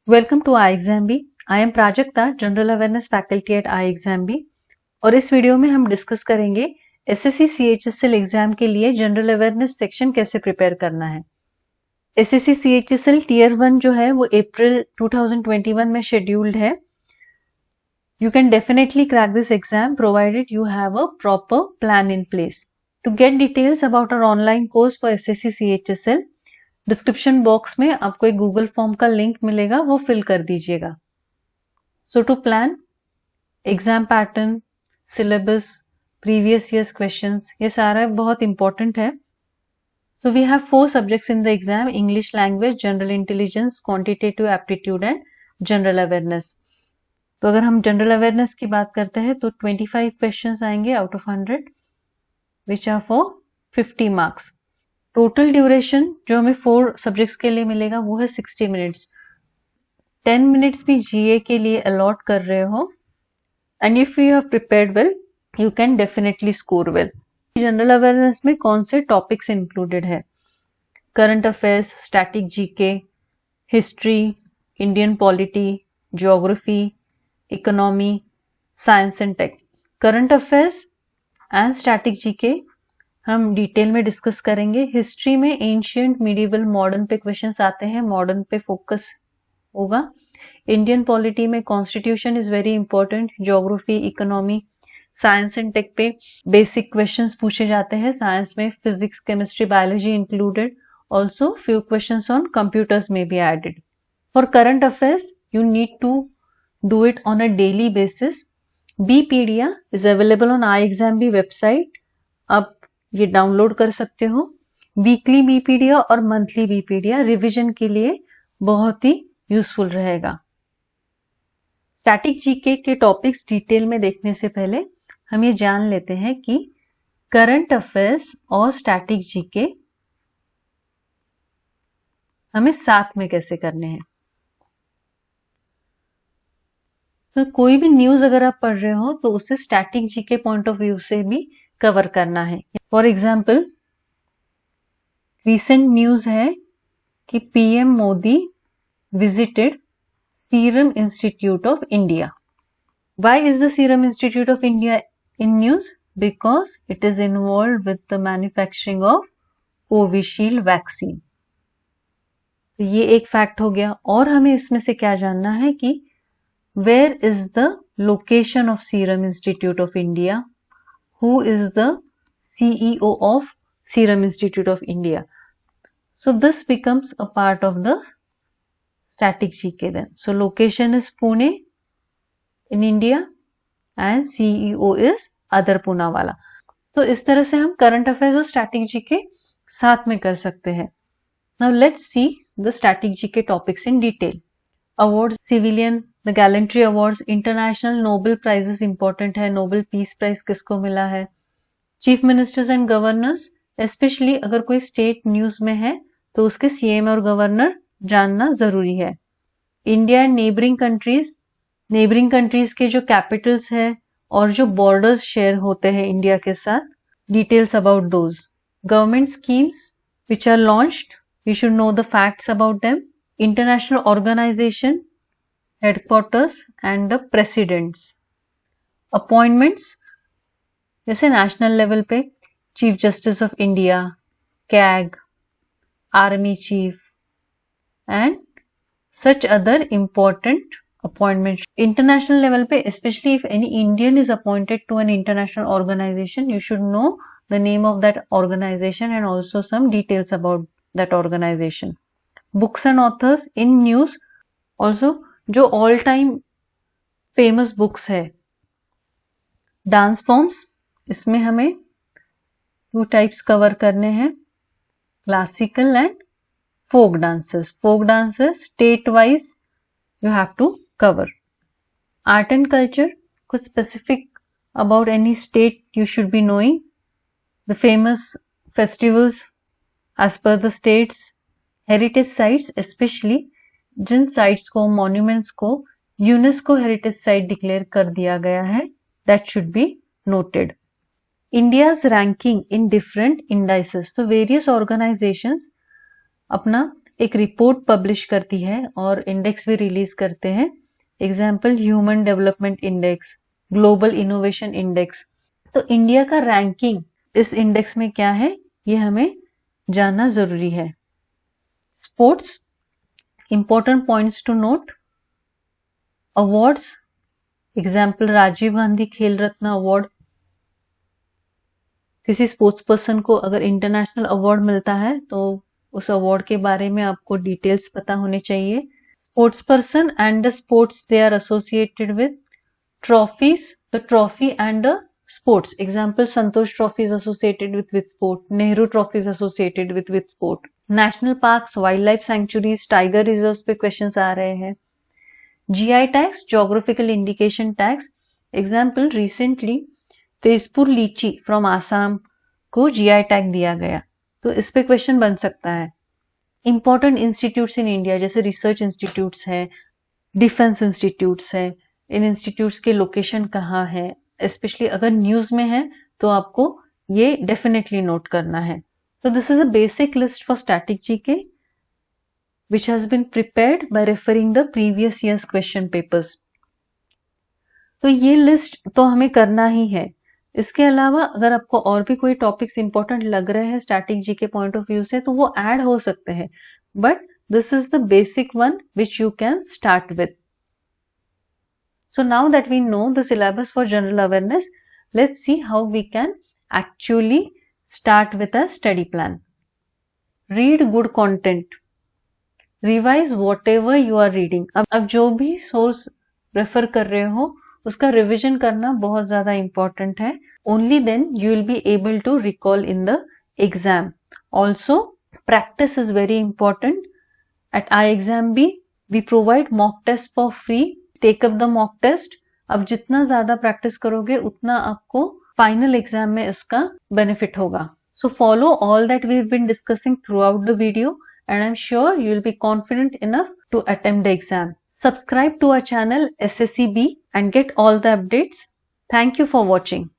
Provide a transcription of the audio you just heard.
Welcome to iExamB। I am Prajakta, general awareness faculty at iExamB। और इस video में हम डिस्कस करेंगे एसएससी सीएचएसएल एग्जाम के लिए जनरल अवेयरनेस सेक्शन कैसे प्रिपेयर करना है। एसएससी सीएचएसएल टीयर 1 जो है वो अप्रैल 2021 में शेड्यूल्ड है। You can definitely crack this exam provided you have a proper plan in place. To get details about our online course for SSC CHSL, description box में आपको एक गूगल फॉर्म का link मिलेगा, वो फिल कर दीजिएगा। So to plan exam pattern, syllabus, previous years questions, ये सारा बहुत इंपॉर्टेंट है। So we have 4 subjects in the exam: English language, general intelligence, quantitative aptitude and general awareness. तो अगर हम जनरल अवेयरनेस की बात करते हैं तो 25 क्वेश्चंस आएंगे out of 100 which are for 50 marks. Total duration जो हमें 4 सब्जेक्ट्स के लिए मिलेगा वो है 60 मिनट्स। 10 मिनट्स भी जीए के लिए अलॉट कर रहे हो, and if you have prepared well you can definitely score well. General awareness में कौन से टॉपिक्स इंक्लूडेड है? Current affairs, static GK, history, Indian polity, geography, economy, science and tech. Current affairs and static GK हम detail में discuss करेंगे। History में ancient, medieval, modern पे questions आते हैं, मॉडर्न पे फोकस होगा। इंडियन पॉलिटी में constitution is very important. Geography, economy, science and take पे बेसिक क्वेश्चंस पूछे जाते हैं। साइंस में physics, chemistry, biology included. Also few questions on computers में be added. For current affairs you need to do it on a daily basis. Bpedia is available on iExamB website. आप ये download कर सकते हो। Weekly बीपीडिया और monthly बीपीडिया revision के लिए बहुत ही यूजफुल रहेगा। स्टैटिक जीके के टॉपिक्स डिटेल में देखने से पहले हम ये जान लेते हैं कि करंट अफेयर्स और स्टैटिक जीके हमें साथ में कैसे करने हैं। तो कोई भी न्यूज अगर आप पढ़ रहे हो तो उसे static GK point of view से भी कवर करना है। फॉर एग्जाम्पल, रिसेंट न्यूज है कि PM Modi visited serum Institute of India. Why is the serum Institute of India in news? Because it is involve with the manufacturing of Covishield vaccine. तो ये एक fact हो गया। और हमें इसमें से क्या जानना है कि where is the location of Serum Institute of India, who is the CEO of Serum Institute of India. So this becomes a part of the static GK then. So location is Pune in India and CEO is other Poonawala. So इस तरह से हम current affairs और static GK साथ में कर सकते हैं। Now let's see the static GK topics in detail. Awards, civilian, the gallantry awards, international Nobel prizes important है। Nobel Peace Prize किसको मिला है? Chief ministers and governors, specially अगर कोई स्टेट न्यूज में है तो उसके सीएम और गवर्नर जानना जरूरी है। इंडिया एंड नेबरिंग कंट्रीज के जो कैपिटल्स है और जो बॉर्डर्स शेयर होते हैं इंडिया के साथ, details about those. Government schemes which are launched, you should know the facts about them. International organisation, headquarters and the presidents. Appointments जैसे नेशनल लेवल पे chief justice of India, CAG, army chief and such other important appointment. International level पे specially if any Indian is appointed to an international organisation, you should know the name of that organisation and also some details about that organisation. Books and authors in news, also जो all time famous books है। Dance forms, इसमें हमें 2 types cover करने हैं, classical and folk dances. Folk dances state wise you have to cover. Art and culture, कुछ specific about any state you should be knowing. The famous festivals as per the states. Heritage sites, specially जिन sites को, monuments को UNESCO heritage site declare कर दिया गया है, that should be noted. India's ranking in different indices, तो various organisations अपना एक रिपोर्ट पब्लिश करती है और इंडेक्स भी रिलीज करते हैं। Example human development index, global innovation index. तो इंडिया का रैंकिंग इस इंडेक्स में क्या है ये हमें जानना जरूरी है। Sports, important points to note. Awards, example Rajiv Gandhi Khel Ratna award. किसी स्पोर्ट्स पर्सन को अगर इंटरनेशनल अवार्ड मिलता है तो उस अवार्ड के बारे में आपको डिटेल्स पता होने चाहिए। Sports person and the sports they are associated with trophies, the trophy and the sports. Example Santosh trophy is associated with sport, Nehru trophy is associated with sport. National parks, wildlife sanctuaries, tiger reserve पे question आ रहे हैं। GI tags, geographical indication tags. Example recently Tezpur lychee from Assam को GI tag दिया गया, तो इस पे क्वेश्चन बन सकता है। इंपॉर्टेंट इंस्टीट्यूट्स इन इंडिया, जैसे रिसर्च इंस्टीट्यूट्स हैं, डिफेंस इंस्टीट्यूट्स हैं, इन इंस्टीट्यूट्स के लोकेशन कहाँ है, स्पेशली अगर न्यूज में है तो आपको ये डेफिनेटली नोट करना है। तो this is a basic list for static GK which has been prepared by referring the previous year's question papers. तो ये लिस्ट तो हमें करना ही है। इसके अलावा अगर आपको और भी कोई टॉपिक्स इंपॉर्टेंट लग रहे हैं स्टैटिक जी के पॉइंट ऑफ व्यू से तो वो ऐड हो सकते हैं, but this is the basic one which you can start with. So now that we know the syllabus for general awareness, let's see how we can actually start with a study plan. Read good content. Revise whatever you are reading. अब जो भी source refer कर रहे हो उसका revision करना बहुत ज्यादा इंपॉर्टेंट है। Only then you will be able to recall in the exam. Also, practice is very important. At iExamB, we provide mock test for free. Take up the mock test. अब जितना ज्यादा practice करोगे उतना आपको final exam में उसका benefit होगा। So follow all that we have been discussing throughout the video, and I'm sure you will be confident enough to attempt the exam. Subscribe to our channel SSCB and get all the updates. Thank you for watching.